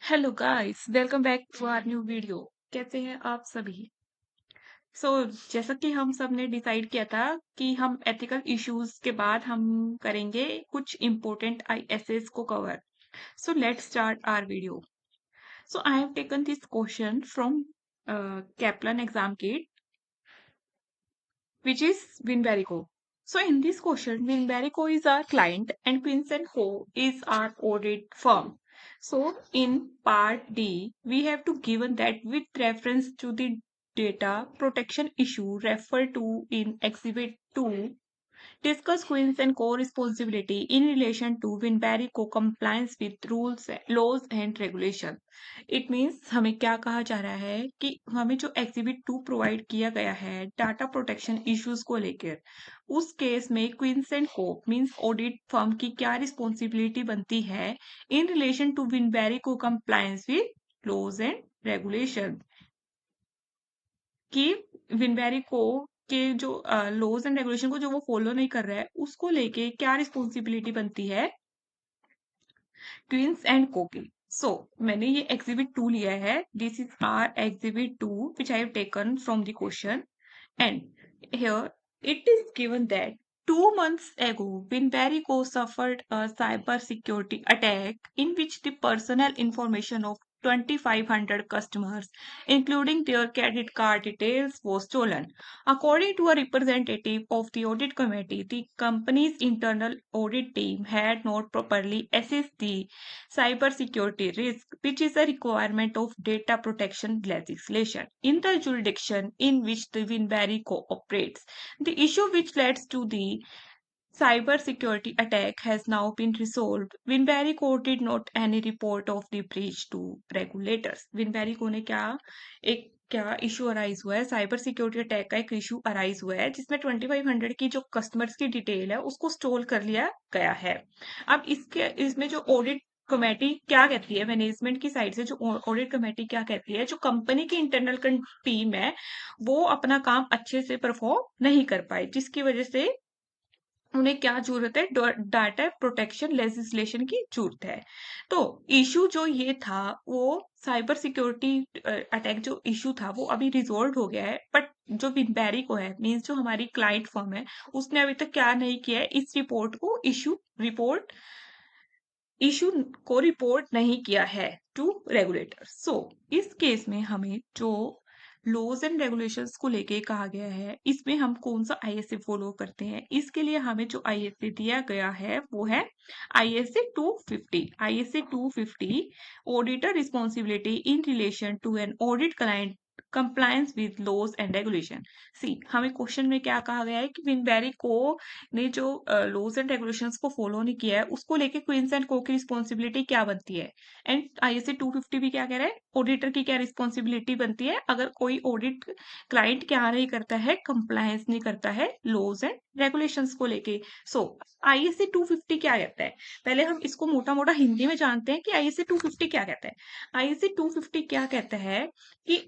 Hello guys, welcome back to our new video. कैसे हैं आप सभी? जैसा कि हम सब ने डिसाइड किया था कि हम एथिकल इश्यूज के बाद हम करेंगे कुछ इम्पोर्टेंट आईएसएस को cover. Let's start our video. I have taken this question from Kaplan exam kit, which is Winbarico. In this question, Winbarico is our client and Quince and Co is our audit firm. In part D, we have to given that with reference to the data protection issue referred to in Exhibit 2, discuss Queen's and Co responsibility in relation to Winberry Co compliance with rules, laws and regulation. It means हमें क्या कहा जा रहा है कि हमें जो exhibit 2 provide किया गया है डाटा प्रोटेक्शन इश्यूज को लेकर, उस केस में क्वींस एंड को मींस ऑडिट फर्म की क्या रिस्पॉन्सिबिलिटी बनती है इन relation to Winberry Co compliance with laws and regulation, कि विनबेरी को के जो लॉज एंड रेगुलेशन को जो वो फॉलो नहीं कर रहा है उसको लेके क्या रिस्पॉन्सिबिलिटी बनती है ट्विंस एंड को की। मैंने ये एग्जिबिट 2 लिया है। This is are exhibit 2 which I have taken from the question and here it is given that 2 months ago, Winbarico suffered a cyber security attack in which the personal information of 2,500 customers, including their credit card details, was stolen. According to a representative of the audit committee, the company's internal audit team had not properly assessed the cybersecurity risk, which is a requirement of data protection legislation in the jurisdiction in which the Winberry cooperates. The issue which led to the cybersecurity attack has now been resolved. Winberry Co did not any report of the breach to regulators. Winberry Co ने क्या issue arise हुआ है, cyber security attack का एक issue arise हुआ है जिसमें 2500 की जो कस्टमर्स की डिटेल है उसको स्टोल कर लिया गया है। अब इसमें जो ऑडिट कमेटी क्या कहती है, मैनेजमेंट की साइड से जो ऑडिट कमेटी क्या कहती है, जो कंपनी की इंटरनल टीम है वो अपना काम अच्छे से परफॉर्म नहीं कर पाए, जिसकी वजह से उन्हें क्या जरूरत है, डाटा प्रोटेक्शन लेजिस्लेशन की जरूरत है। तो इशू जो ये था वो साइबर सिक्योरिटी अटैक जो इशू था वो अभी रिजोल्व हो गया है, बट जो विनबेरी को है मीन्स जो हमारी क्लाइंट फर्म है उसने अभी तक क्या नहीं किया है, इस इशू को रिपोर्ट नहीं किया है टू रेगुलेटर। इस केस में हमें जो लॉज एंड रेगुलेशंस को लेके कहा गया है इसमें हम कौन सा आईएसए फॉलो करते हैं, इसके लिए हमें जो आईएसए दिया गया है वो है ISA 250। ISA 250 auditor responsibility in relation to an audit client compliance with laws and regulation. हमें क्वेश्चन में क्या कहा गया है कि विनबेरी को ने जो लॉज एंड रेगुलेशंस को फॉलो नहीं किया है उसको लेके क्वींस एंड को की रिस्पॉन्सिबिलिटी क्या बनती है। एंड आईएसए 250 भी क्या कह रहा है, ऑडिटर की क्या रिस्पॉन्सिबिलिटी बनती है अगर कोई ऑडिट क्लाइंट क्या नहीं करता है, कंप्लायंस नहीं करता है लॉज एंड रेगुलेशंस को लेके। आईएसए 250 क्या कहता है, पहले हम इसको मोटा मोटा हिंदी में जानते हैं कि आईएसए 250 क्या कहता है। आईएसए 250 क्या कहता है कि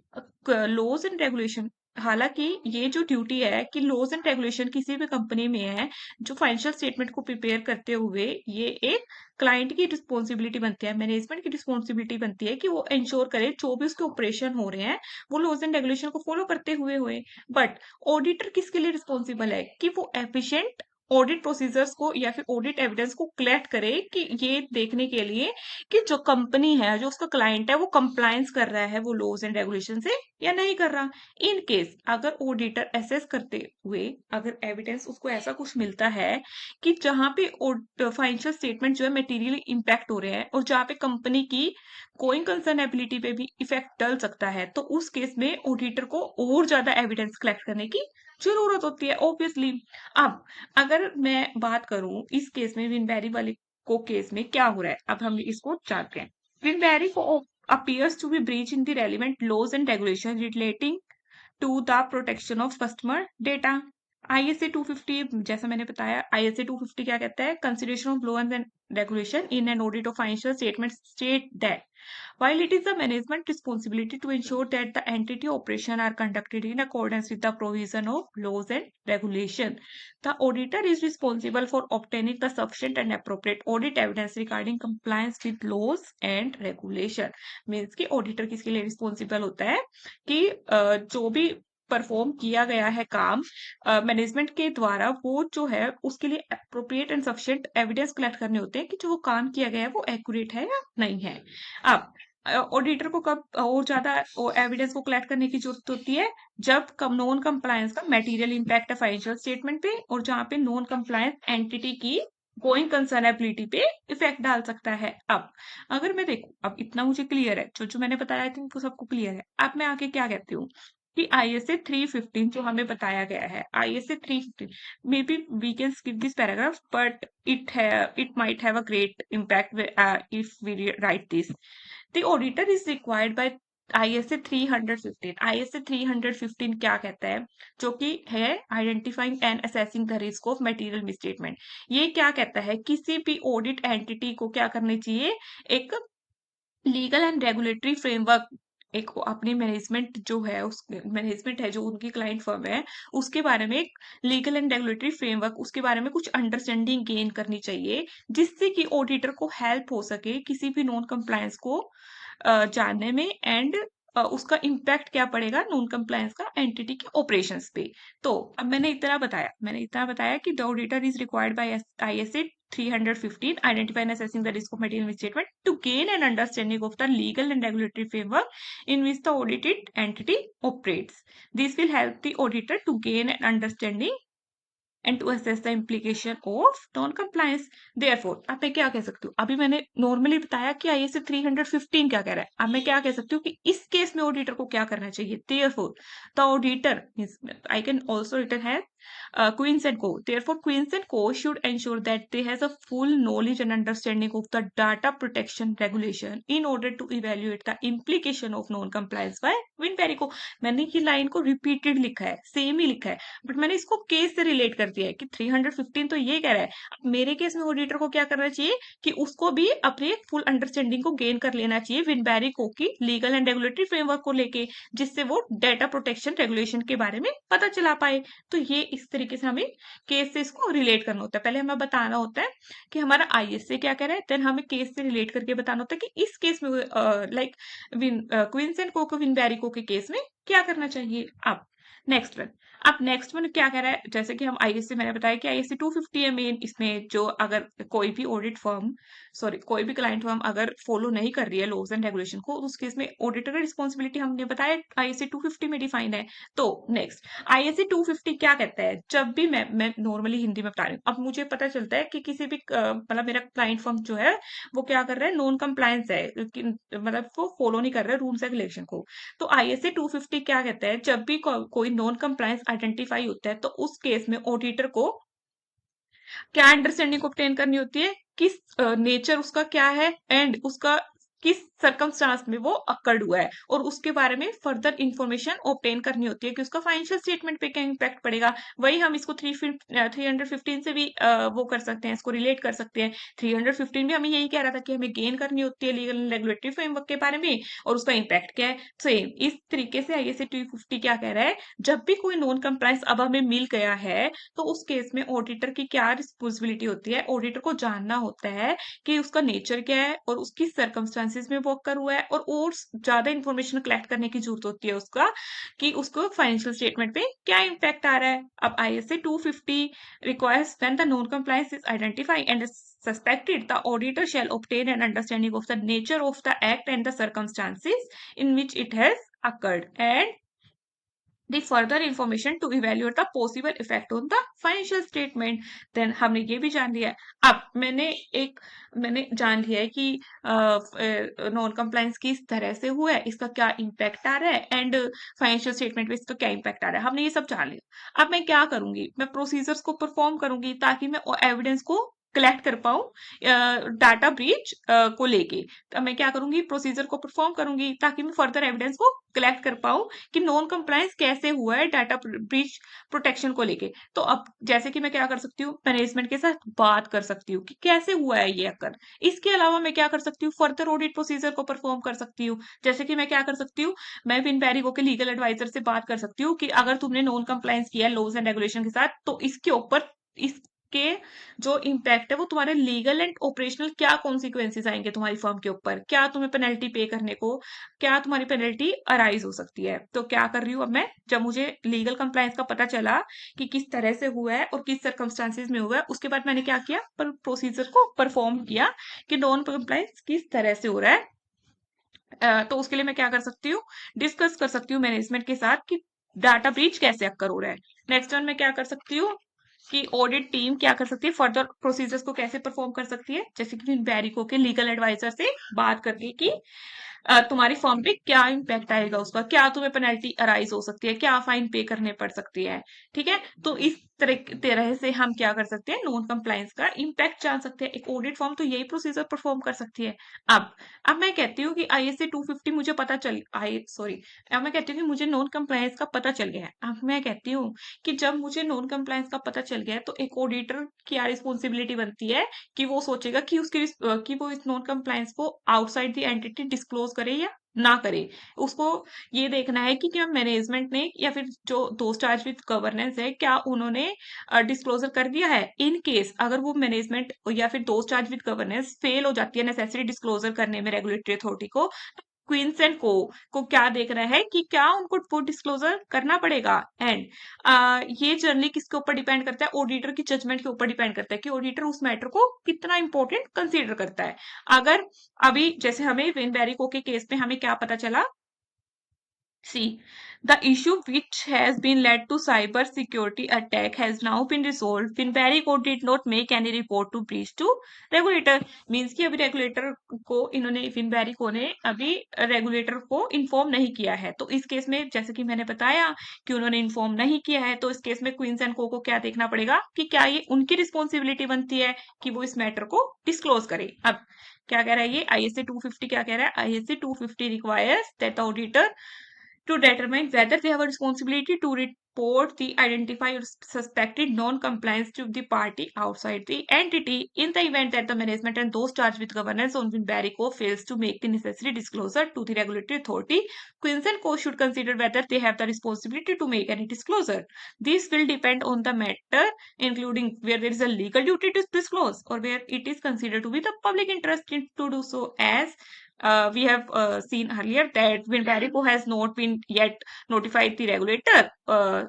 लॉज एंड रेगुलेशन, हालांकि ये जो ड्यूटी है कि लॉज एंड रेगुलेशन किसी भी कंपनी में है, जो फाइनेंशियल स्टेटमेंट को प्रिपेयर करते हुए ये एक क्लाइंट की रिस्पॉन्सिबिलिटी बनती है, मैनेजमेंट की रिस्पॉन्सिबिलिटी बनती है कि वो इंश्योर करे जो भी उसके ऑपरेशन हो रहे हैं वो लॉज एंड रेगुलेशन को फॉलो करते हुए। बट ऑडिटर किसके लिए रिस्पॉन्सिबल है कि वो एफिशिएंट ऑडिट प्रोसीजर्स को या फिर ऑडिट एविडेंस को कलेक्ट करे, कि ये देखने के लिए कि जो कंपनी है, जो उसका क्लाइंट है, वो कंप्लायंस कर रहा है वो लॉज एंड रेगुलेशन से या नहीं कर रहा। इन केस अगर ऑडिटर एसेस करते हुए अगर एविडेंस उसको ऐसा कुछ मिलता है कि जहां पे फाइनेंशियल स्टेटमेंट जो है मटेरियली इम्पैक्ट हो रहे हैं और जहां पे कंपनी की गोइंग कंसर्न एबिलिटी पे भी इफेक्ट डल सकता है, तो उस केस में ऑडिटर को और ज्यादा एविडेंस कलेक्ट करने की जरूरत होती है ऑब्वियसली। अब अगर मैं बात करूं इस केस में विनबेरी वाले को केस में क्या हो रहा है, अब हम इसको जानते हैं। विनबेरी को appears to be breach in the relevant laws and regulations relating to the protection of customer data. ISA 250 जैसा मैंने बताया, ISA 250 क्या कहता है? Consideration of law and regulation in an audit of financial statement state that while it is the management responsibility to ensure that the entity operation are conducted in accordance with the provision of laws and regulation, the auditor is responsible for obtaining the sufficient and appropriate audit evidence regarding compliance with laws and regulation. Means कि auditor किसके लिए responsible होता है कि जो भी perform किया गया है काम मैनेजमेंट के द्वारा, वो जो है उसके लिए appropriate and sufficient evidence collect करने होते हैं कि जो वो काम किया गया है वो एक्यूरेट है या नहीं है। अब ऑडिटर को कब और ज्यादा एविडेंस को कलेक्ट करने की जरूरत होती है? जब नॉन कंप्लायंस का मटेरियल इंपैक्ट है फाइनेंशियल स्टेटमेंट पे, और जहां पे नॉन कंप्लायंस एंटिटी की गोइंग कंसर्नेबिलिटी पे इफेक्ट डाल सकता है। अब अगर मैं देखूं, अब इतना मुझे क्लियर है, जो जो मैंने बताया आई थिंक सबको क्लियर है। अब मैं आगे क्या कहती हूँ कि ISA 315 जो हमें बताया गया है, ISA 315, maybe we can skip this paragraph, but it might have a great impact if we write this. The auditor is required by ISA 315. ISA 315 क्या कहता है? जो कि है identifying and assessing the risk of material misstatement. ये क्या कहता है? किसी भी ऑडिट एंटिटी को क्या करनी चाहिए? एक लीगल एंड रेगुलेटरी फ्रेमवर्क, एक अपनी मैनेजमेंट जो है, उस मैनेजमेंट है जो उनकी क्लाइंट फर्म है, उसके बारे में एक लीगल एंड रेगुलेटरी फ्रेमवर्क, उसके बारे में कुछ अंडरस्टैंडिंग गेन करनी चाहिए, जिससे कि ऑडिटर को हेल्प हो सके किसी भी नॉन कंप्लायंस को जानने में, एंड उसका इम्पैक्ट क्या पड़ेगा नॉन कंप्लायंस का एंटिटी के ऑपरेशंस पे। तो अब मैंने इतना बताया कि the auditor is required by ISA 315 identify and assessing the risk of material misstatement to gain an understanding of the legal and regulatory framework in which the audited entity operates. This will help the auditor to gain an understanding and to assess the implication of non-compliance. Therefore, अब मैं क्या कह सकती हूँ? अभी मैंने normally बताया कि ISA 315 क्या कह रहा है। अब मैं क्या कह सकती हूँ कि इस केस में ऑडिटर को क्या करना चाहिए? Therefore, the auditor, I can also written as Queens and Co. Therefore, Queens and Co. should ensure that they has a full knowledge and understanding of the data protection regulation in order to evaluate the implication of non-compliance by Winperico. मैंने ये line को repeated लिखा है, same ही लिखा है, but मैंने इसको case से रिलेट कर दिया है कि 315 तो ये कह रहा है। अब मेरे केस में ऑडिटर को क्या करना चाहिए कि उसको भी अपने फुल अंडरस्टैंडिंग को गेन कर लेना चाहिए विनबेरिको की लीगल एंड रेगुलेटरी फ्रेमवर्क को लेके, जिससे वो डेटा प्रोटेक्शन रेगुलेशन के बारे में पता चला पाए। तो ये इस तरीके से हमें केस से इसको रिलेट करना होता है। पहले हमें बताना होता है कि हमारा ISA क्या कह रहा है, देन हमें केस से रिलेट करके बताना होता है कि इस केस में लाइक क्वींस एंड को विनबेरिको के केस में क्या करना चाहिए। अब नेक्स्ट वन, अब नेक्स्ट वन क्या कह रहा है? जैसे कि हम ISA, मैंने बताया कि ISA 250 है मेन, इसमें जो अगर कोई भी ऑडिट फर्म, सॉरी कोई भी क्लाइंट फर्म अगर फॉलो नहीं कर रही है लॉज एंड रेगुलेशन को, उस केस में ऑडिटर की रिस्पॉन्सिबिलिटी हमने बताया ISA 250 में डिफाइन है। तो नेक्स्ट ISA 250 क्या कहता है? जब भी मैं नॉर्मली हिंदी में बता रही हूँ, अब मुझे पता चलता है कि किसी भी मतलब मेरा क्लाइंट फर्म जो है वो क्या कर रहा है, नॉन कंप्लायंस है, मतलब वो फॉलो नहीं कर रहा है रूल्स रेगुलेशन को। तो ISA 250 क्या कहता है? जब भी कोई नॉन कंप्लायंस आइडेंटिफाई होता है, तो उस केस में ऑडिटर को क्या अंडरस्टैंडिंग ऑब्टेन करनी होती है, किस नेचर उसका क्या है, एंड उसका किस सर्कमस्टांस में वो अकर्ड हुआ है, और उसके बारे में फर्दर इंफॉर्मेशन ऑब्टेन करनी होती है कि उसका फाइनेंशियल स्टेटमेंट पे क्या इम्पैक्ट पड़ेगा। वही हम इसको 315 से भी वो कर सकते हैं, इसको रिलेट कर सकते हैं। 315 भी हमें यही कह रहा था कि हमें गेन करनी होती है लीगल एंड रेगुलेटरी फ्रेमवर्क के बारे में, और उसका इम्पैक्ट क्या है। सेम इस तरीके से ISA 250 क्या कह रहा है, जब भी कोई नॉन कंप्लायंस अब हमें मिल गया है, तो उस केस में ऑडिटर की क्या रिस्पॉन्सिबिलिटी होती है? ऑडिटर को जानना होता है कि उसका नेचर क्या है और उसकी सर्कमस्टांसिस में वो कर हुआ है, और ज्यादा इंफॉर्मेशन कलेक्ट करने की जरूरत होती है उसका कि उसको फाइनेंशियल स्टेटमेंट पे क्या इम्पैक्ट आ रहा है। अब ISA 250 requires when the non-compliance is identified and is suspected, the auditor shall obtain an understanding of the nature of the act and the circumstances in which it has occurred, and the further information to evaluate the possible effect on the financial statement. Then हमने ये भी जान लिया है। अब मैंने जान लिया है कि नॉन कंप्लायंस किस तरह से हुआ है, इसका क्या इम्पैक्ट आ रहा है, एंड फाइनेंशियल स्टेटमेंट पे इसका क्या इम्पैक्ट आ रहा है। हमने ये सब जान लिया। अब मैं क्या करूंगी, मैं प्रोसीजर्स को परफॉर्म करूंगी ताकि मैं एविडेंस को कलेक्ट कर पाऊं डाटा ब्रीच को लेके। तो मैं क्या करूंगी, प्रोसीजर को परफॉर्म करूंगी ताकि मैं फर्दर एविडेंस को कलेक्ट कर पाऊं कि नॉन कंप्लायंस कैसे हुआ है डाटा ब्रीच प्रोटेक्शन को लेके। तो अब जैसे कि मैं क्या कर सकती हूँ, मैनेजमेंट के साथ बात कर सकती हूँ कि कैसे हुआ है ये अकर। इसके अलावा मैं क्या कर सकती हूँ, फर्दर ऑडिट प्रोसीजर को परफॉर्म कर सकती हूँ। जैसे कि मैं क्या कर सकती हूँ, मैं विन बैरिको के लीगल एडवाइजर से बात कर सकती हूँ कि अगर तुमने नॉन कंप्लायंस किया है लॉज एंड रेगुलेशन के साथ, तो इसके ऊपर इसके जो इम्पैक्ट है वो तुम्हारे लीगल एंड ऑपरेशनल क्या कॉन्सिक्वेंसेस आएंगे तुम्हारी फर्म के ऊपर, क्या तुम्हें पेनल्टी पे करने को, क्या तुम्हारी पेनल्टी अराइज हो सकती है। तो क्या कर रही हूँ अब मैं, जब मुझे लीगल कंप्लायंस का पता चला कि किस तरह से हुआ है और किस सर्कमस्टांसिस में हुआ है, उसके बाद मैंने क्या किया, पर प्रोसीजर को परफॉर्म किया कि नॉन कंप्लायंस किस तरह से हो रहा है। तो उसके लिए मैं क्या कर सकती हूँ, डिस्कस कर सकती हूँ मैनेजमेंट के साथ कि डाटा ब्रीच कैसे अक्कर हो रहा है। नेक्स्ट वन मैं क्या कर सकती हूँ कि ऑडिट टीम क्या कर सकती है, फर्दर प्रोसीजर्स को कैसे परफॉर्म कर सकती है, जैसे कि बैरिको के लीगल एडवाइजर से बात करके कि तुम्हारी फर्म पे क्या इम्पैक्ट आएगा उसका, क्या तुम्हें पेनल्टी अराइज हो सकती है, क्या फाइन पे करने पड़ सकती है। ठीक है, तो इस तरह से हम क्या कर सकते हैं, नॉन कंप्लायंस का इम्पैक्ट जान सकते हैं। एक ऑडिट फर्म तो यही प्रोसीजर परफॉर्म कर सकती है। अब अब मैं कहती हूँ कि आईएसए 250 मुझे पता चल आई सॉरी अब मैं कहती हूँ कि मुझे नॉन कंप्लायंस का पता चल गया है। अब मैं कहती हूँ कि जब मुझे नॉन कंप्लायंस का पता चल गया है, तो एक ऑडिटर की क्या रिस्पॉन्सिबिलिटी बनती है कि वो सोचेगा कि कि वो इस नॉन कंप्लायंस को आउटसाइड द एंटिटी डिस्क्लोज करे या ना करे। उसको ये देखना है कि क्या मैनेजमेंट ने या फिर जो दोस्त चार्ज विद गवर्नेंस है, क्या उन्होंने डिस्क्लोजर कर दिया है। इन केस अगर वो मैनेजमेंट या फिर दोस्त चार्ज विद गवर्नेंस फेल हो जाती है नेसेसरी डिस्क्लोजर करने में रेगुलेटरी अथॉरिटी को, क्वींस एंड को क्या देखना है कि क्या उनको वो डिस्क्लोजर करना पड़ेगा। एंड ये जनरली किसके ऊपर डिपेंड करता है, ऑडिटर की जजमेंट के ऊपर डिपेंड करता है कि ऑडिटर उस मैटर को कितना इंपॉर्टेंट कंसीडर करता है। अगर अभी जैसे हमें विन बैरिको के केस में हमें क्या पता चला, See, the issue which has been led to cyber security attack has now been resolved. Finbarico did not make any report to breach to regulator. Means कि अभी regulator को इन्होंने फिनबैरिको ने अभी regulator को inform नहीं किया है। तो इस केस में जैसे कि मैंने बताया कि उन्होंने inform नहीं किया है, तो इस केस में क्वींस एंड को क्या देखना पड़ेगा कि क्या ये उनकी रिस्पॉन्सिबिलिटी बनती है कि वो इस मैटर को डिस्क्लोज करे। अब क्या कह रहा है ये आईएसए 250, क्या कह रहा है ISA 250 requires that the auditor to determine whether they have a responsibility to report the identified or suspected non-compliance to the party outside the entity in the event that the management and those charged with governance on Barrico fails to make the necessary disclosure to the regulatory authority. Queens and Co should consider whether they have the responsibility to make any disclosure. This will depend on the matter, including where there is a legal duty to disclose or where it is considered to be the public interest to do so, as we have seen earlier that when Barrico has not been yet notified the regulator,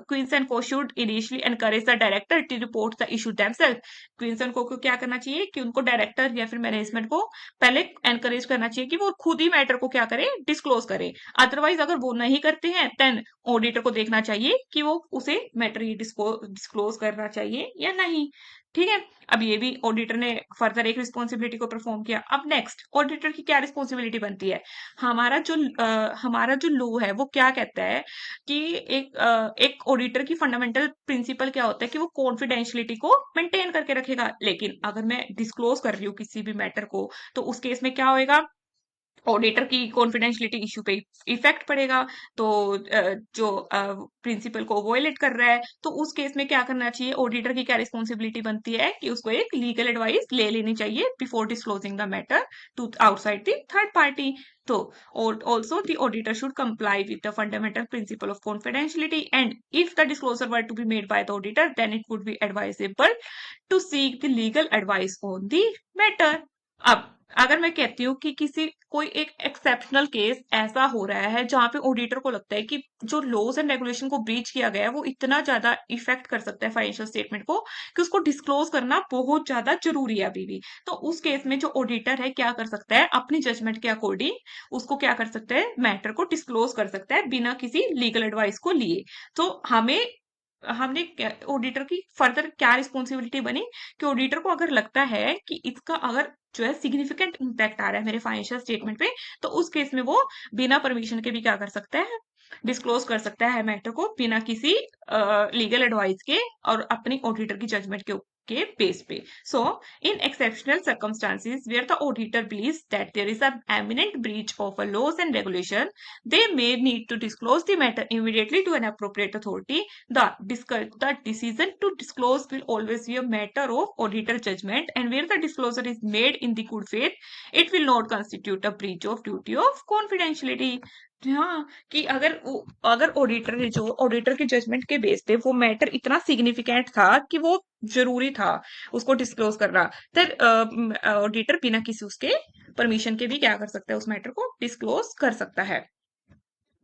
Queens and Co should initially encourage the director to report the issue themselves. Queens and Co को क्या करना चाहिए कि उनको director या फिर management को पहले एनकरेज करना चाहिए कि वो खुद ही मैटर को क्या करें, डिस्क्लोज करें। अदरवाइज अगर वो नहीं करते हैं, देन ऑडिटर को देखना चाहिए कि वो उसे मैटर ये डिस्क्लोज करना चाहिए या नहीं। ठीक है, अब ये भी ऑडिटर ने फर्दर एक रिस्पॉन्सिबिलिटी को परफॉर्म किया। अब नेक्स्ट ऑडिटर की क्या रिस्पॉन्सिबिलिटी बनती है, हमारा जो लॉ है वो क्या कहता है कि एक ऑडिटर की फंडामेंटल प्रिंसिपल क्या होता है कि वो कॉन्फिडेंशियलिटी को मेंटेन करके रखेगा। लेकिन अगर मैं डिस्क्लोज कर रही हूँ किसी भी मैटर को, तो उस केस में क्या होएगा, ऑडिटर की कॉन्फिडेंशियलिटी इश्यू पे इफेक्ट पड़ेगा। तो जो प्रिंसिपल को वोयलेट कर रहा है, तो उस केस में क्या करना चाहिए, ऑडिटर की क्या रिस्पॉन्सिबिलिटी बनती है कि उसको एक लीगल एडवाइस ले लेनी चाहिए before disclosing the matter to outside the third party. तो also the auditor should comply with the fundamental principle of confidentiality, and if the disclosure were to be made by the auditor, then it would be advisable to seek the legal advice on the matter. अब अगर मैं कहती हूँ कि किसी कोई एक exceptional case ऐसा हो रहा है जहां पे ऑडिटर को लगता है कि जो लॉज एंड रेगुलेशन को ब्रीच किया गया है वो इतना ज्यादा इफेक्ट कर सकता है फाइनेंशियल स्टेटमेंट को कि उसको डिस्क्लोज करना बहुत ज्यादा जरूरी है अभी भी, तो उस केस में जो ऑडिटर है क्या कर सकता है, अपनी जजमेंट के अकॉर्डिंग उसको क्या कर सकता है, मैटर को डिस्क्लोज कर सकता है बिना किसी लीगल एडवाइस को लिए। तो हमने ऑडिटर की फर्दर क्या रिस्पॉन्सिबिलिटी बनी कि ऑडिटर को अगर लगता है कि इसका अगर जो है सिग्निफिकेंट इम्पैक्ट आ रहा है मेरे फाइनेंशियल स्टेटमेंट पे, तो उस केस में वो बिना परमिशन के भी क्या कर सकता है, डिस्क्लोज कर सकता है मैटर को बिना किसी लीगल एडवाइस के और अपनी ऑडिटर की जजमेंट के के बेस पे। So in exceptional circumstances where the auditor believes that there is an imminent breach of a laws and regulation, they may need to disclose the matter immediately to an appropriate authority. The decision to disclose will always be a matter of auditor judgment, and where the disclosure is made in the good faith, it will not constitute a breach of duty of confidentiality. हाँ, कि अगर auditor के judgement के base पे वो matter इतना significant था कि वो जरूरी था उसको डिस्क्लोज करना, फिर ऑडिटर बिना किसी उसके परमिशन के भी क्या कर सकता है, उस मैटर को डिस्क्लोज कर सकता है।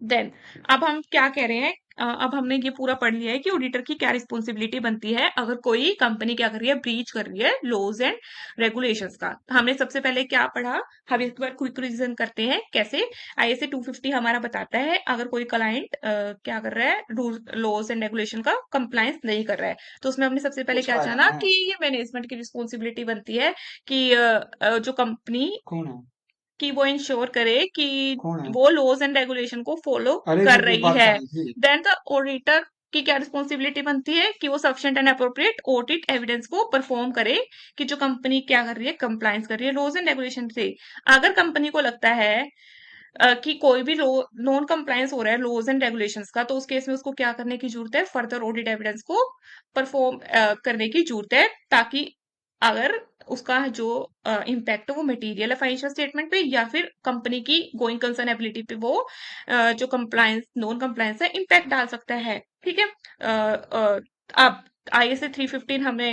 देन अब हम क्या कह रहे हैं, अब हमने ये पूरा पढ़ लिया है कि ऑडिटर की क्या रिस्पॉन्सिबिलिटी बनती है अगर कोई कंपनी क्या कर रही है, ब्रीच कर रही है लॉज एंड रेगुलेशंस का। हमने सबसे पहले क्या पढ़ा, हम एक बार क्विक रिवीजन करते हैं कैसे। आईएसए 250 हमारा बताता है अगर कोई क्लाइंट क्या कर रहा है, रूल लॉज एंड रेगुलेशन का कंप्लायंस नहीं कर रहा है, तो उसमें हमने सबसे पहले क्या जाना कि ये मैनेजमेंट की रिस्पॉन्सिबिलिटी बनती है कि जो कंपनी कौन है? कि वो इंश्योर करे कि कौन है? वो लॉज एंड रेगुलेशन को फॉलो अरे कर वो रही बात है। आई थी। देन द ऑडिटर की क्या रिस्पॉन्सिबिलिटी बनती है कि वो sufficient and appropriate audit evidence को परफॉर्म करे कि जो कंपनी क्या कर रही है, कंप्लायंस कर रही है लॉज एंड रेगुलेशन से। अगर कंपनी को लगता है कि कोई भी नॉन कंप्लायंस हो रहा है लॉज एंड रेगुलेशंस का, तो उस केस में उसको क्या करने की जरूरत है, फर्दर ऑडिट एविडेंस को परफॉर्म करने की जरूरत है, ताकि अगर उसका जो इम्पैक्ट है वो मटेरियल है फाइनेंशियल स्टेटमेंट पे या फिर कंपनी की गोइंग कंसर्न एबिलिटी पे वो जो कंप्लायंस नॉन कंप्लायंस है इम्पैक्ट डाल सकता है। ठीक है। अब आईएसए 315 हमने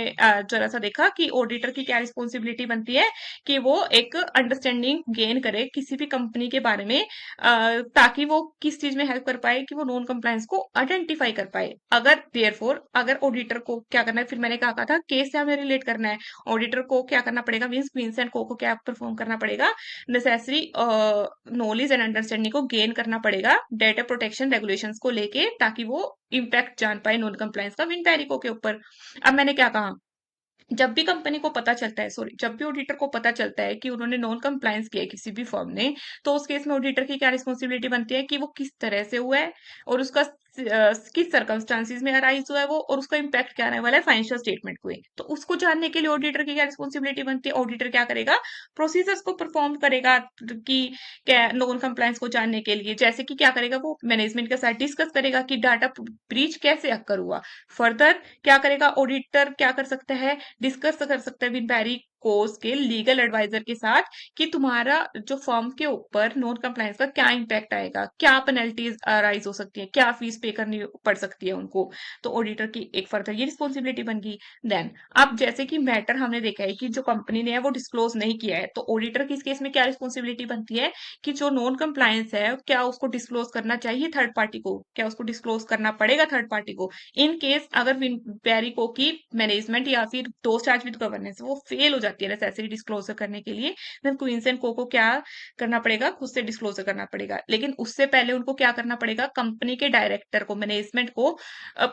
जरा सा देखा कि ऑडिटर की क्या रिस्पॉन्सिबिलिटी बनती है कि वो एक अंडरस्टैंडिंग गेन करे किसी भी कंपनी के बारे में, ताकि वो किस चीज में हेल्प कर पाए कि वो नॉन कंप्लायंस को आइडेंटिफाई कर पाए। अगर ऑडिटर को क्या करना है, फिर मैंने कहा था केस से हमें रिलेट करना है, ऑडिटर को क्या करना पड़ेगा, मीन्स क्वींस एंड को क्या परफॉर्म करना पड़ेगा, नेसेसरी नॉलेज एंड अंडरस्टैंडिंग को गेन करना पड़ेगा डेटा प्रोटेक्शन रेगुलेशंस को लेके, ताकि वो इम्पैक्ट जान पाए नॉन कंप्लायंस का विन तैरिको के ऊपर। अब मैंने क्या कहा, जब भी कंपनी को पता चलता है, सॉरी, जब भी ऑडिटर को पता चलता है कि उन्होंने नॉन कंप्लायंस किया है किसी भी फर्म ने, तो उस केस में ऑडिटर की क्या रिस्पॉन्सिबिलिटी बनती है कि वो किस तरह से हुआ है और उसका किस सर्कमस्टांसिस में अराइज हुआ है वो, और उसका इम्पैक्ट क्या आने वाला है फाइनेंशियल स्टेटमेंट को। तो उसको जानने के लिए ऑडिटर की क्या रिस्पॉन्सिबिलिटी बनती है, ऑडिटर क्या करेगा, प्रोसीजर्स को परफॉर्म करेगा कि क्या नॉन कंप्लायंस को जानने के लिए, जैसे कि क्या करेगा, वो मैनेजमेंट के साथ डिस्कस करेगा कि डाटा ब्रीच कैसे अक्कर हुआ। फर्दर क्या करेगा, ऑडिटर क्या कर सकता है, डिस्कस कर सकते हैं विद वेरी कोर्स के लीगल एडवाइजर के साथ कि तुम्हारा जो फर्म के ऊपर नॉन कंप्लायंस का क्या इम्पैक्ट आएगा, क्या पेनल्टीज अराइज हो सकती है, क्या फीस पे करनी पड़ सकती है उनको। तो ऑडिटर की एक फर्दर ये रिस्पॉन्सिबिलिटी बन गई। देन अब जैसे कि मैटर हमने देखा है कि जो कंपनी ने है वो डिस्क्लोज नहीं किया है, तो ऑडिटर की इस केस में क्या रिस्पॉन्सिबिलिटी बनती है कि जो नॉन कंप्लायंस है क्या उसको डिस्क्लोज करना चाहिए थर्ड पार्टी को, क्या उसको डिस्क्लोज करना पड़ेगा थर्ड पार्टी को। इन केस अगर वेरिको की मैनेजमेंट या फिर दो चार्ज विद गवर्नेंस वो फेल हो जाती है नेसेसरी डिस्क्लोजर करने के लिए, देन क्वींस एंड को क्या करना पड़ेगा, खुद से डिस्क्लोजर करना पड़ेगा। लेकिन उससे पहले उनको क्या करना पड़ेगा, कंपनी के डायरेक्टर को, मैनेजमेंट को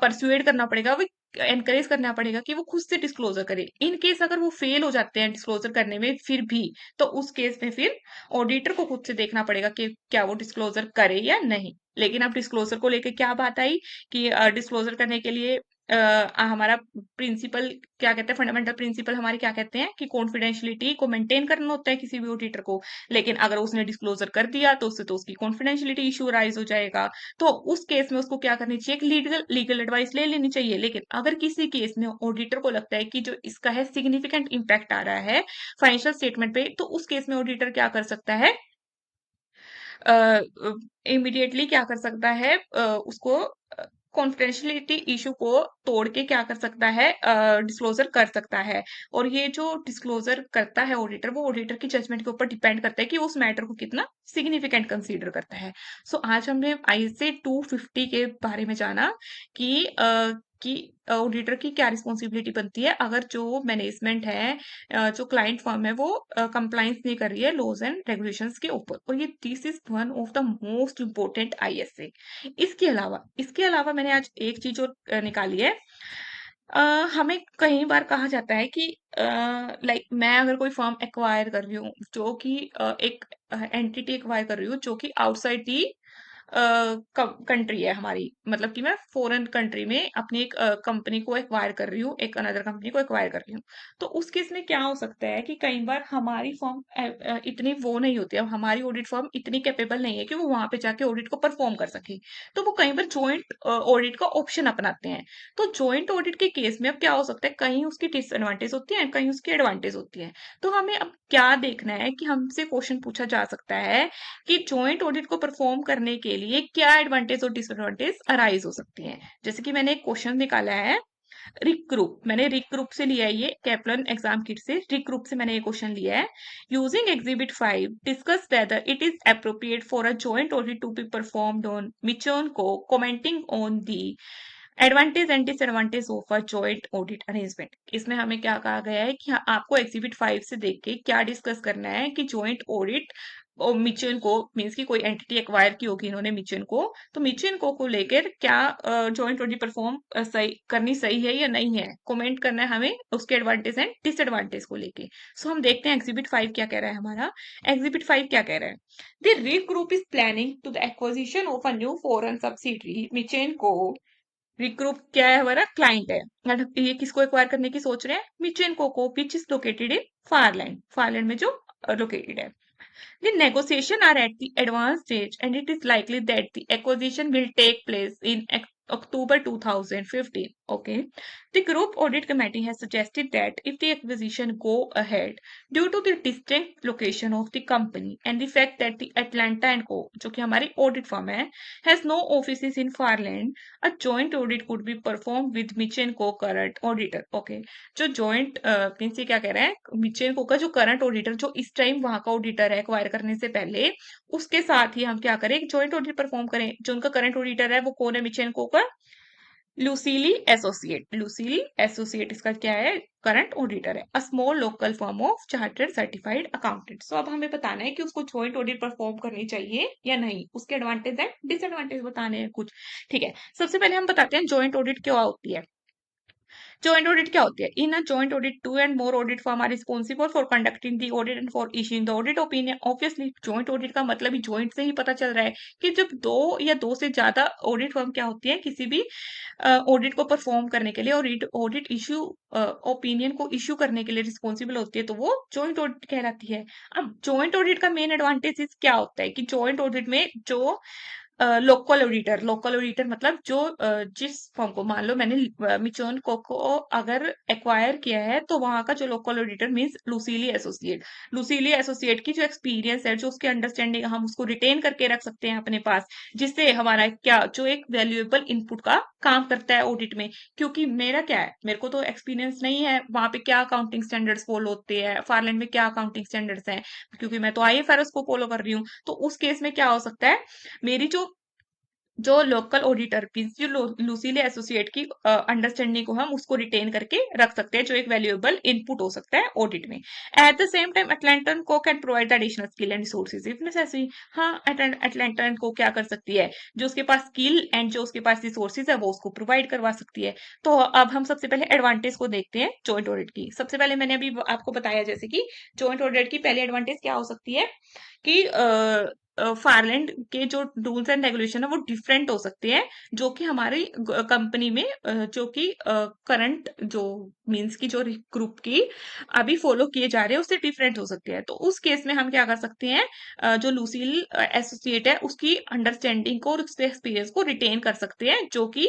परसुएड करना पड़ेगा, वो एनकरेज करना पड़ेगा कि वो खुद से डिस्क्लोजर करे। इन केस अगर वो फेल हो जाते हैं डिस्क्लोजर करने में फिर भी, तो उस केस में फिर ऑडिटर को खुद से देखना पड़ेगा कि क्या वो डिस्क्लोजर करे या नहीं। लेकिन अब डिस्क्लोजर को लेकर क्या बात आई कि डिस्क्लोजर करने के लिए हमारा प्रिंसिपल क्या कहते हैं, फंडामेंटल प्रिंसिपल हमारे क्या कहते हैं कि कॉन्फिडेंशियलिटी को मेंटेन करना होता है किसी भी ऑडिटर को। लेकिन अगर उसने डिस्क्लोजर कर दिया तो उससे तो उसकी कॉन्फिडेंशियलिटी इशू राइज हो जाएगा, तो उस केस में उसको क्या करनी चाहिए, एक लीगल एडवाइस ले लेनी चाहिए। लेकिन अगर किसी केस में ऑडिटर को लगता है कि जो इसका है सिग्निफिकेंट इम्पैक्ट आ रहा है फाइनेंशियल स्टेटमेंट पे, तो उस केस में ऑडिटर क्या कर सकता है, इमीडिएटली क्या कर सकता है, उसको कॉन्फिडेंशियलिटी इशू को तोड़ के क्या कर सकता है, डिस्क्लोजर कर सकता है। और ये जो डिस्क्लोजर करता है ऑडिटर, वो ऑडिटर की जजमेंट के ऊपर डिपेंड करता है कि वो उस मैटर को कितना सिग्निफिकेंट कंसीडर करता है। सो आज हमने आईएसए 250 के बारे में जाना कि ऑडिटर की क्या रिस्पॉन्सिबिलिटी बनती है अगर जो मैनेजमेंट है, जो क्लाइंट फर्म है, वो कंप्लायंस नहीं कर रही है लॉज एंड रेगुलेशंस के ऊपर। और ये this is one of the most important ISA. इसके अलावा मैंने आज एक चीज और निकाली है। अ, हमें कई बार कहा जाता है कि लाइक मैं अगर कोई फर्म एक्वायर कर रही हूँ जो कि एक एंटिटी एक्वायर कर रही हूँ जो कि आउटसाइड दी कंट्री है हमारी, मतलब कि मैं फॉरेन कंट्री में अपनी एक कंपनी को एक्वायर कर रही हूँ, एक अनदर कंपनी को एक्वायर कर रही हूँ। तो उस केस में क्या हो सकता है कि कई बार हमारी फर्म इतनी वो नहीं होती, अब हमारी ऑडिट फर्म इतनी कैपेबल नहीं है कि वो वहां पे जाके ऑडिट को परफॉर्म कर सके, तो वो कई बार जॉइंट ऑडिट का ऑप्शन अपनाते हैं। तो जॉइंट ऑडिट के केस में अब क्या हो सकता है, कहीं उसकी डिसएडवांटेज होती है, कहीं उसकी एडवांटेज होती है। तो हमें अब क्या देखना है कि हमसे क्वेश्चन पूछा जा सकता है कि जॉइंट ऑडिट को परफॉर्म करने के लिए क्या एडवांटेज और डिसएडवांटेज अराइज हो सकती हैं। जैसे कि मैंने एक क्वेश्चन निकाला है, रिक ग्रुप, मैंने रिक ग्रुप से लिया है, ये कैप्लन एग्जाम किट से रिक ग्रुप से मैंने ये क्वेश्चन लिया है। Using exhibit 5 discuss whether it is appropriate for a joint audit to be performed on मिचर्न को, commenting on the advantage and disadvantage of a joint audit arrangement. इसमें हमें क्या कहा गया है कि आपको एग्जिबिट 5 से देख के क्या डिस्कस करना है कि जॉइंट ऑडिट और मिचन को, मीन्स की कोई एंटिटी एक्वायर की होगी इन्होंने मिचन को, मिचन को लेकर क्या जॉइंट ऑडिट परफॉर्म सही करनी सही है या नहीं है, कमेंट करना है हमें उसके एडवांटेज एंड डिसएडवांटेज को लेके। सो हम देखते हैं एग्जिबिट 5 क्या कह रहा है हमारा। एग्जिबिट 5 क्या कह रहा है, the Rick group is planning to the acquisition of a new foreign subsidiary मिचेन को। रिक्रूप क्या है, हमारा क्लाइंट है, मतलब ये किसको एक्वायर करने की सोच रहे हैं, मिचेन को, विच इज लोकेटेड इन फारलैंड, फारलैंड में जो लोकेटेड है। The negotiation are at the advanced stage, and it is likely that the acquisition will take place in October 2015. Okay. The group audit committee has suggested that if the acquisition go ahead, due to the distinct location of the company and the fact that the Atlanta and Co, जो कि हमारी audit firm है, has no offices in Farland, a joint audit could be performed with Mitchell Co current auditor. Okay. जो joint means ये क्या कह रहा है, मिचेन को का जो करंट ऑडिटर, जो इस टाइम वहां का ऑडिटर है एक्वायर करने से पहले, उसके साथ ही हम क्या करें, जॉइंट ऑडिट परफॉर्म करें। जो उनका करंट ऑडिटर है वो कौन है, मिचेन को का लूसीली एसोसिएट, लूसीली एसोसिएट इसका क्या है, करंट ऑडिटर है। A small local firm of chartered certified accountant. So अब हमें बताना है कि उसको जॉइंट ऑडिट परफॉर्म करनी चाहिए या नहीं, उसके एडवांटेज एंड डिसएडवांटेज बताने हैं कुछ। ठीक है, सबसे पहले हम बताते हैं जॉइंट ऑडिट क्या होती है। जॉइंट ऑडिट क्या होती है, in a joint audit two and more audit firm are responsible for conducting the audit and for issuing the audit opinion. Obviously joint audit का मतलब ही जॉइंट से ही पता चल रहा है कि जब दो या दो से ज्यादा ऑडिट फर्म क्या होती है किसी भी ऑडिट को परफॉर्म करने के लिए और ऑडिट इश्यू ओपिनियन को इश्यू करने के लिए रिस्पॉन्सिबल होती है, तो वो जॉइंट ऑडिट कहलाती है। अब जॉइंट ऑडिट का मेन एडवांटेज क्या होता है कि जॉइंट ऑडिट में जो लोकल ऑडिटर मतलब जो जिस फर्म को, मान लो मैंने मिचोन को अगर एक्वायर किया है, तो वहां का जो local auditor means loosely associate, loosely associate की जो एक्सपीरियंस है, जो उसकी अंडरस्टैंडिंग, हम उसको रिटेन करके रख सकते हैं अपने पास, जिससे हमारा क्या, जो एक वैल्यूएबल इनपुट का काम करता है ऑडिट में। क्योंकि मेरा क्या है, मेरे को तो एक्सपीरियंस नहीं है वहां पे क्या अकाउंटिंग स्टैंडर्ड्स फॉलो होते हैं, फारलैंड में क्या अकाउंटिंग स्टैंडर्ड्स हैं, क्योंकि मैं तो आईएफआरएस को फॉलो कर रही हूँ। तो उस केस में क्या हो सकता है, मेरी जो जो लोकल ऑडिटर मीन्स जो लूसीले एसोसिएट की अंडरस्टैंडिंग को हम उसको रिटेन करके रख सकते हैं, जो एक वैल्यूएबल इनपुट हो सकता है ऑडिट में। एट द सेम टाइम अटलांटन को can provide the additional skill and resources if necessary. हाँ, अटलांटन को क्या कर सकती है, जो उसके पास स्किल एंड जो उसके पास रिसोर्सेज है वो उसको प्रोवाइड करवा सकती है। तो अब हम सबसे पहले एडवांटेज को देखते हैं जॉइंट ऑडिट की। सबसे पहले मैंने अभी आपको बताया जैसे कि जॉइंट ऑडिट की पहली एडवांटेज क्या हो सकती है कि फायरलैंड के जो रूल्स एंड रेगुलेशन है वो डिफरेंट हो सकते हैं, जो कि हमारी कंपनी में जो कि करंट जो मींस की जो ग्रुप की अभी फॉलो किए जा रहे हैं उससे डिफरेंट हो सकते हैं। तो उस केस में हम क्या कर सकते हैं, जो लूसील एसोसिएट है उसकी अंडरस्टैंडिंग को और उसके एक्सपीरियंस को रिटेन कर सकते हैं, जो कि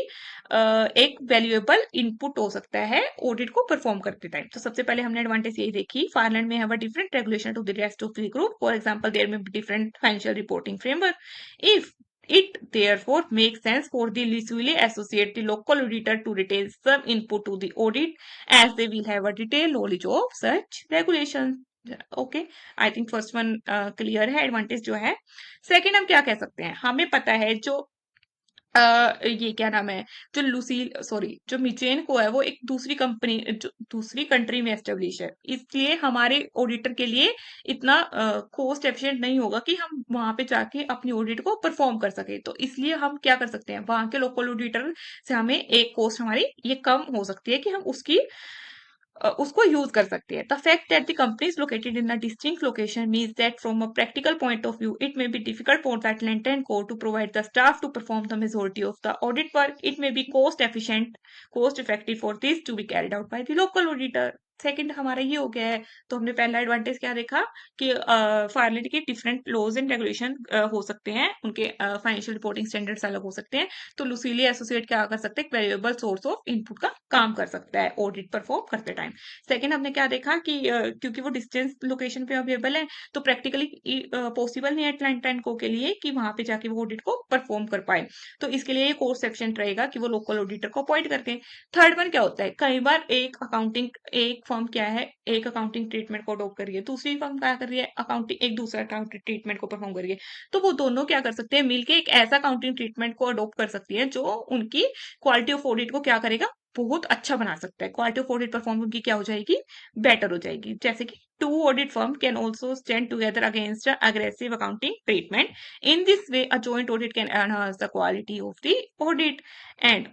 एक वैल्यूएबल इनपुट हो सकता है ऑडिट को परफॉर्म करते टाइम। तो सबसे पहले हमने एडवांटेज यही देखी, फायरलैंड में have a different regulation to the rest of the group, for example there में different financial reporting framework. If it therefore makes sense for the legally associate the local auditor to retain some input to the audit, as they will have a detailed knowledge of such regulations. Okay, I think first one clear है advantage जो है। Second हम क्या कह सकते हैं, हमें पता है जो ये क्या नाम है, जो लूसील सॉरी जो मिचेन को है वो एक दूसरी कंपनी, जो दूसरी कंट्री में एस्टेब्लिश है, इसलिए हमारे ऑडिटर के लिए इतना कॉस्ट एफिशिएंट नहीं होगा कि हम वहां पे जाके अपनी ऑडिट को परफॉर्म कर सके। तो इसलिए हम क्या कर सकते हैं, वहां के लोकल ऑडिटर से हमें एक कॉस्ट हमारी ये कम हो सकती है कि हम उसकी उसको यूज कर सकते हैं। The fact that the company is located in a distinct location means that from a practical point of view it may be difficult for the Atlanta and Co to provide the staff to perform the majority of the audit work. It may be cost efficient, cost effective for this to be carried out by the local auditor. Second हमारा ये हो गया है। तो हमने पहला advantage क्या देखा कि फाइनली के डिफरेंट लॉज एंड रेगुलेशन हो सकते हैं, उनके फाइनेंशियल रिपोर्टिंग स्टैंडर्ड्स अलग हो सकते हैं। तो लुसीली एसोसिएट क्या कर सकते हैं, वेरिएबल सोर्स ऑफ इनपुट का काम कर सकता है ऑडिट परफॉर्म करते टाइम। सेकंड हमने क्या देखा कि क्योंकि वो डिस्टेंस लोकेशन पे अवेलेबल है तो प्रैक्टिकली पॉसिबल नहीं है Atlanta and Co के लिए कि वहां पे जाके वो ऑडिट को परफॉर्म कर पाए। तो इसके लिए ये कोर्स एफिशिएंट रहेगा कि वो लोकल ऑडिटर को अपॉइंट करके। थर्ड वन क्या होता है, कई बार एक फर्म क्या है, एक अकाउंटिंग ट्रीटमेंट को अडॉप्ट कर रही है, दूसरी फर्म क्या कर रही है, अकाउंटिंग एक दूसरा अकाउंटिंग ट्रीटमेंट को परफॉर्म कर रही है। तो वो दोनों क्या कर सकते हैं, मिलके एक ऐसा अकाउंटिंग ट्रीटमेंट को अडॉप्ट कर सकती है जो उनकी क्वालिटी ऑफ ऑडिट को क्या करेगा, बहुत अच्छा बना सकता है। क्वालिटी ऑफ ऑडिट परफॉर्म उनकी क्या हो जाएगी, बेटर हो जाएगी। जैसे कि two audit firm can also stand together against aggressive accounting treatment. In this way a joint audit can enhance the quality of the audit and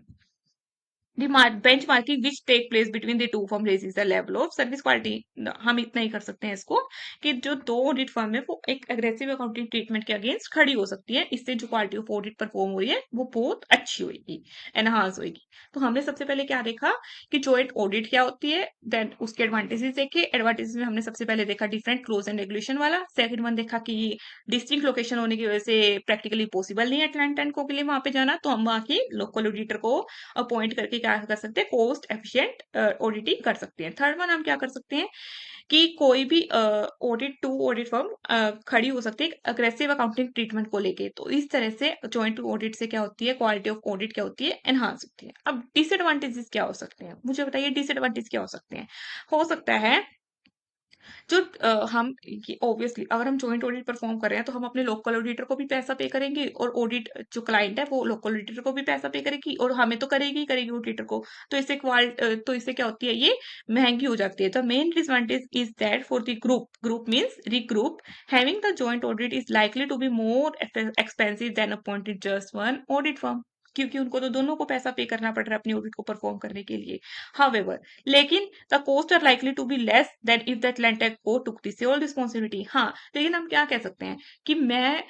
the benchmarking which take place between the two firm raises the level of service quality। हम इतना ही कर सकते हैं इसको कि जो दो audit firm है वो एक एग्रेसिव अकाउंटिंग ट्रीटमेंट के अगेंस्ट खड़ी हो सकती है। इससे जो क्वालिटी ऑफ ऑडिट परफॉर्म हो रही है वो बहुत अच्छी होगी, एनहांस होगी। तो हमने सबसे पहले क्या देखा कि जॉइंट ऑडिट क्या होती है, देन उसके एडवांटेजेस देखे। एडवांटेजेस में हमने सबसे पहले देखा डिफरेंट क्लोज एंड रेगुलेशन वाला। सेकंड वन देखा कि डिस्टिंक्ट लोकेशन होने की वजह से प्रैक्टिकली पॉसिबल नहीं है Atlanta and Co के लिए वहां पे जाना, तो हम वहां की लोकल ऑडिटर को अपॉइंट करके क्या कर सकते हैं, कोस्ट एफिशिएंट ऑडिटिंग कर सकते हैं। थर्ड वन हम क्या कर सकते हैं कि कोई भी ऑडिट फर्म खड़ी हो सकती है अग्रेसिव अकाउंटिंग ट्रीटमेंट को लेके। तो इस तरह से जॉइंट ऑडिट से क्या होती है, क्वालिटी ऑफ ऑडिट क्या होती है, एनहांस होती है। अब डिसएडवांटेजेस क्या हो सकते हैं, मुझे बताइए डिसएडवांटेज क्या हो सकते हैं। हो सकता है जो हम ऑब्वियसली अगर हम जॉइंट ऑडिट परफॉर्म कर रहे हैं तो हम अपने लोकल ऑडिटर को भी पैसा पे करेंगे और ऑडिट जो क्लाइंट है वो लोकल ऑडिटर को भी पैसा पे करेगी और हमें तो करेगी ही करेगी ऑडिटर को। तो इससे क्या होती है, ये महंगी हो जाती है। The main disadvantage is that for the group means regroup having the joint audit is likely to be more expensive than appointed just one audit firm, क्योंकि उनको तो दोनों को पैसा पे करना पड़ रहा है अपनी ऑडिट को परफॉर्म करने के लिए। हाउएवर लेकिन the cost are likely to be less than if the Atlanta Co took the sole responsibility. हाँ, लेकिन हम क्या कह सकते हैं कि मैं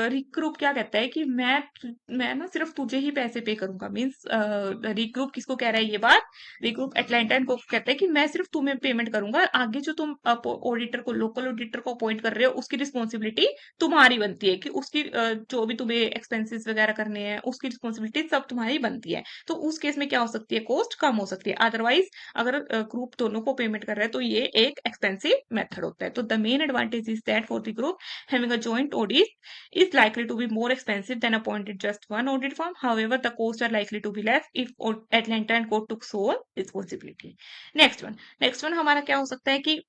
रिक ग्रुप क्या कहता है कि मैं ना सिर्फ तुझे ही पैसे पे करूंगा। मीन्स रिक ग्रुप किसको कह रहा है ये बात, रिक ग्रुप Atlanta को कहता है कि मैं सिर्फ तुम्हें पेमेंट करूंगा, आगे जो तुम ऑडिटर को लोकल ऑडिटर को अपॉइंट कर रहे हो उसकी रिस्पॉन्सिबिलिटी तुम्हारी बनती है कि उसकी जो भी तुम्हें एक्सपेंसेस वगैरह करने हैं उसकी रिस्पॉन्सिबिलिटी सब तुम्हारी बनती है। तो उस केस में क्या हो सकती है, कॉस्ट कम हो सकती है। अदरवाइज अगर ग्रुप दोनों को पेमेंट कर रहा है तो ये एक एक्सपेंसिव मेथड होता है। तो the main advantage is that for the group having a joint audit is likely to be more expensive than appointed just one audit firm. However, the costs are likely to be less if Atlanta and Co took sole responsibility. Next one हमारा क्या हो सकता है कि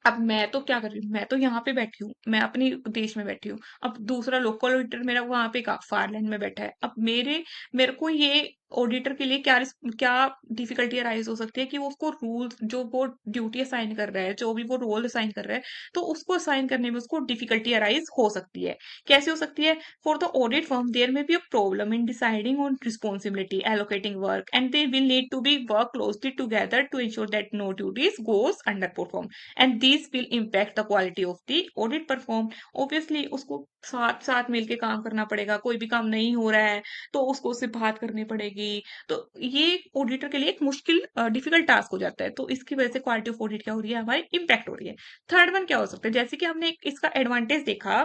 अब मैं तो क्या कर रही हूँ, मैं तो यहाँ पे बैठी हूँ, मैं अपनी देश में बैठी हूँ। अब दूसरा लोकल ऑडिटर मेरा वहां पे फारलैंड में बैठा है। अब मेरे को ये ऑडिटर के लिए क्या डिफिकल्टी अराइज हो सकती है कि वो उसको रूल्स जो वो ड्यूटी असाइन कर रहा है, जो भी वो रोल असाइन कर रहा है, तो उसको असाइन करने में उसको डिफिकल्टी अराइज हो सकती है। कैसे हो सकती है, for the audit firm there में be a problem in deciding on responsibility allocating work and they will need to be work closely together to ensure that no duties goes under perform and this will impact the quality of the audit perform. Obviously उसको साथ साथ मिलके काम करना पड़ेगा, कोई भी काम नहीं हो रहा है तो उसको उससे बात करनी पड़ेगी। तो ये ऑडिटर के लिए एक मुश्किल डिफिकल्ट टास्क हो जाता है। तो इसकी वजह से क्वालिटी ऑफ ऑडिट क्या हो रही है, हमारी इम्पैक्ट हो रही है। थर्ड वन क्या हो सकता है, जैसे कि हमने इसका एडवांटेज देखा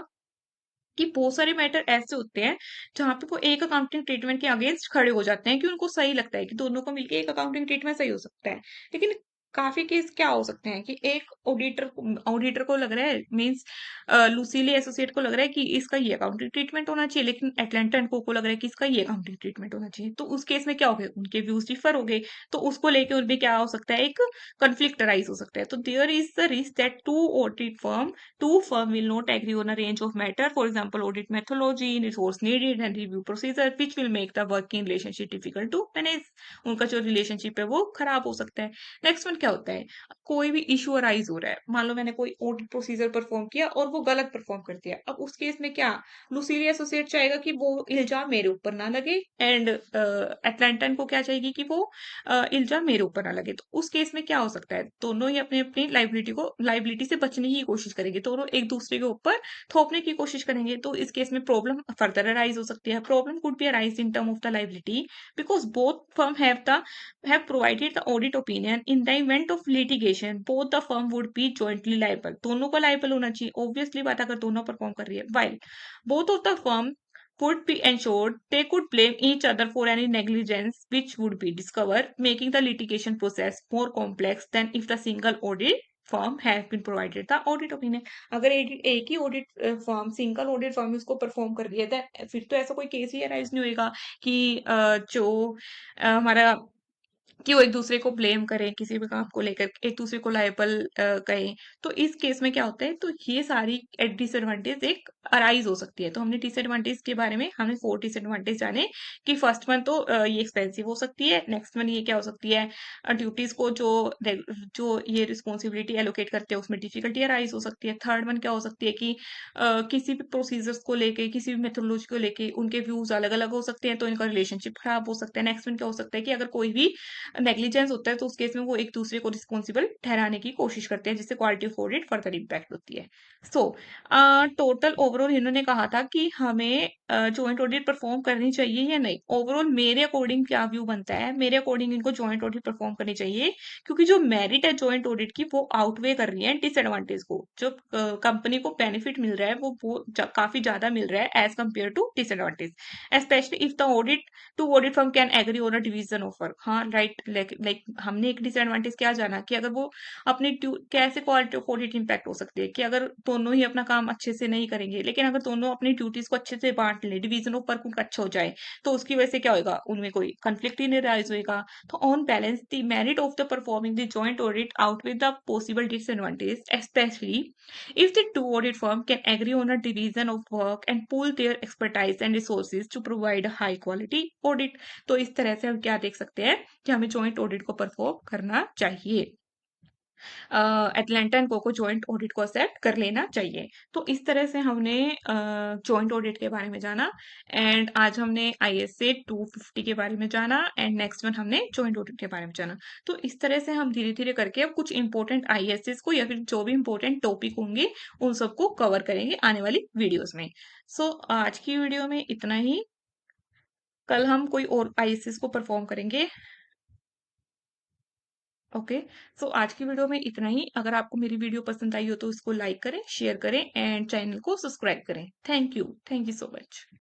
कि बहुत सारे मैटर ऐसे होते हैं जहां पे वो एक अकाउंटिंग ट्रीटमेंट के अगेंस्ट खड़े हो जाते हैं कि उनको सही लगता है कि दोनों को मिलके एक अकाउंटिंग ट्रीटमेंट सही हो सकता है। लेकिन काफी केस क्या हो सकते हैं कि एक ऑडिटर को लग रहा है, मींस लूसीली एसोसिएट को लग रहा है कि इसका ये अकाउंटिंग ट्रीटमेंट होना चाहिए, लेकिन Atlanta and Co को लग रहा है कि इसका ये अकाउंटिंग ट्रीटमेंट होना चाहिए। तो उस केस में क्या हो गया, उनके व्यूज डिफर हो गए। तो उसको लेके उनमें क्या हो सकता है, एक कंफ्लिक्ट अराइज हो सकता है। तो there is the risk that two firm will not agree on a range of matter, for example, audit methodology, resource needed, and review procedure, which will make the working relationship difficult to manage। उनका जो relationship है वो खराब हो सकता है। Next one क्या होता है? कोई भी इश्यू अराइज़ हो रहा है, मान लो मैंने कोई ऑडिट प्रोसीजर परफ़ॉर्म किया और वो गलत परफ़ॉर्म कर दिया। अब उस केस में क्या लुसीली एसोसिएट चाहेगा कि वो इल्ज़ाम मेरे ऊपर ना लगे एंड एटलांटन को क्या चाहेगी कि वो इल्ज़ाम मेरे ऊपर ना लगे। तो उस केस में क्या हो सकता है? दोनों ही अपनी-अपनी लायबिलिटी से बचने की कोशिश करेंगे। दोनों एक-दूसरे के ऊपर थोपने की कोशिश करेंगे। तो इस केस में प्रॉब्लम फर्दर अराइज़ हो सकती है। Problem could be arise in term of the liability because both firm have provided the audit opinion in the event of litigation both the firm would be jointly liable। दोनों को liable होना चाहिए obviously बात अगर दोनों perform कर रही है while both of the firm would be ensured they could blame each other for any negligence which would be discovered making the litigation process more complex than if the single audit firm have been provided the audit opinion। अगर एक ही audit firm single audit firm उसको perform कर रही है फिर तो ऐसा कोई केस ही अराइज नहीं होएगा कि जो हमारा कि वो एक-दूसरे को ब्लेम करें किसी भी काम को लेकर, एक-दूसरे को लायबल कहें। तो इस केस में क्या होता है, तो ये सारी डिसएडवांटेज एक अराइज़ हो सकती है। तो हमने डिसएडवांटेज के बारे में हमने 4 डिसएडवांटेज जाने कि फर्स्ट वन तो ये एक्सपेंसिव हो सकती है, नेक्स्ट वन ये क्या हो सकती है ड्यूटीज़ को जो ये रिस्पॉन्सिबिलिटी एलोकेट करते हैं उसमें डिफिकल्टी अराइज़ हो सकती है। थर्ड वन क्या हो सकती है कि किसी भी प्रोसीजर्स को लेके, किसी भी मेथोडोलॉजी को लेके उनके व्यूज़ अलग-अलग हो सकते हैं, तो इनका रिलेशनशिप खराब हो सकता है। नेक्स्ट वन क्या हो सकता है कि अगर कोई भी नेग्लिजेंस होता है तो उस केस में वो एक दूसरे को रिस्पॉन्सिबल ठहराने की कोशिश करते हैं जिससे quality of audit further impact होती है। सो टोटल ओवरऑल इन्होंने कहा था कि हमें जॉइंट ऑडिट परफॉर्म करनी चाहिए या नहीं। ओवरऑल मेरे अकॉर्डिंग क्या व्यू बनता है, मेरे अकॉर्डिंग इनको जॉइंट ऑडिट परफॉर्म करनी चाहिए क्योंकि जो मेरिट है जॉइंट ऑडिट की वो आउटवे कर रही है डिसएडवांटेज को। जो कंपनी को बेनिफिट मिल रहा है वो काफी ज्यादा मिल रहा है as compare to disadvantage, specially if the audit two audit firm can agree on a division of work. हाँ राइट, लाइक हमने एक डिसएडवांटेज क्या जाना कि अगर वो अपनी कैसे क्वालिटी ऑफ ऑडिट इम्पैक्ट हो सकती है कि अगर दोनों ही अपना काम अच्छे से नहीं करेंगे, लेकिन अगर दोनों अपनी ड्यूटीज को अच्छे से बांट ले, डिवीजन ऑफ वर्क उनका अच्छा हो जाए, तो उसकी वजह से क्या होगा, उनमें कोई कंफ्लिक्ट ही नहीं राइज होगा। तो on balance the merit of the performing the joint audit out with the possible disadvantage, specially if the two audit firm can agree on a division of work and pool their expertise and resources to provide a high quality audit। तो इस तरह से हम क्या देख सकते हैं कि हमें जॉइंट ऑडिट को परफॉर्म करना चाहिए, Atlanta and Coco joint audit को एक्सेप्ट कर लेना चाहिए। तो इस तरह से हमने जॉइंट ऑडिट के बारे में जाना एंड आज हमने आईएसए 250 के बारे में जाना एंड नेक्स्ट वन हमने जॉइंट ऑडिट के बारे में जाना। तो इस तरह से हम धीरे धीरे करके अब कुछ इंपॉर्टेंट आईएसएस को या फिर जो भी इंपॉर्टेंट टॉपिक होंगे उन सबको कवर करेंगे आने वाली वीडियोस में। सो आज की वीडियो में इतना ही, कल हम कोई और आईएसएस को परफॉर्म करेंगे। ओके, सो आज की वीडियो में इतना ही। अगर आपको मेरी वीडियो पसंद आई हो तो इसको लाइक करें, शेयर करें एंड चैनल को सब्सक्राइब करें। Thank you so much.